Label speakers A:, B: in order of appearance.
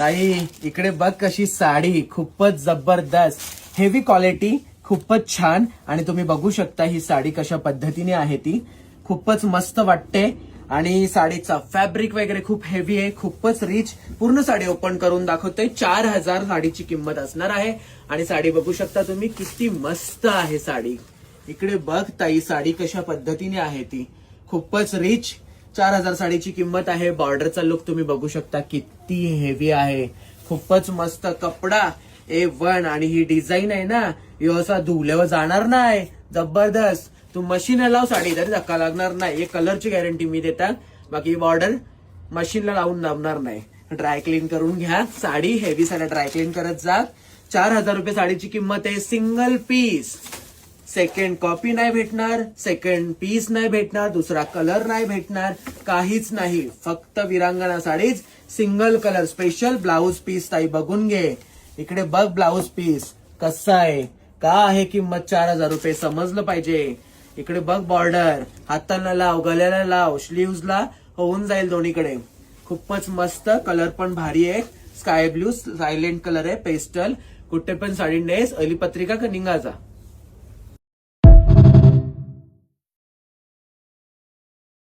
A: ताई इकडे बघ कशी साडी, खूपच जबरदस्त हेवी क्वालिटी, खूपच छान. आणि तुम्ही बघू शकता ही साडी कशा पद्धतीने आहे ती, खूपच मस्त वाटते. आणि साडीचा फॅब्रिक वगैरे खूप हेवी आहे, खूपच रिच. पूर्ण साडी ओपन करून दाखवतोय. 4,000 साडीची किंमत असणार आहे. आणि साडी बघू शकता तुम्ही, किती मस्त आहे साडी. इकडे बघ ताई साडी कशा पद्धतीने आहे ती, खूपच रिच. 4,000 साडीची किंमत आहे. बॉर्डरचा लुक तुम्ही बघू शकता, किती हेवी आहे, खूपच मस्त. कपडा A1 आणि ही डिझाईन आहे ना, ही असा धुल्यावर जाणार नाही, जबरदस्त. तू मशीनला लाव साडी तरी धक्का लागणार नाही. हे कलरची गॅरंटी मी देतात. बाकी बॉर्डर मशीनला लावून जमणार नाही. ड्राय क्लीन करून घ्या साडी, हेवी साड्या ड्राय क्लीन करत जा. 4,000 रुपये साडीची किंमत आहे. सिंगल पीस, सेकंड कॉपी नाही भेटणार, सेकंड पीस नाही भेटणार, दुसरा कलर नाही भेटणार, काहीच नाही. फक्त विरांगणा साडीच, single colour, special blouse piece. ताई बघून घे, इकडे बघ ब्लाऊज पीस कसा आहे, का आहे किंमत 4,000 रुपये, समजलं पाहिजे. इकडे बघ बॉर्डर, हाताला लाव, गळ्याला लाव, स्लीव्हजला होऊन जाईल दोन्हीकडे. खूपच मस्त. कलर पण भारी आहे, स्काय ब्लू सायलेंट कलर आहे, पेस्टल. कुठे पण साडी नेस, अली पत्रिका का निघाचा.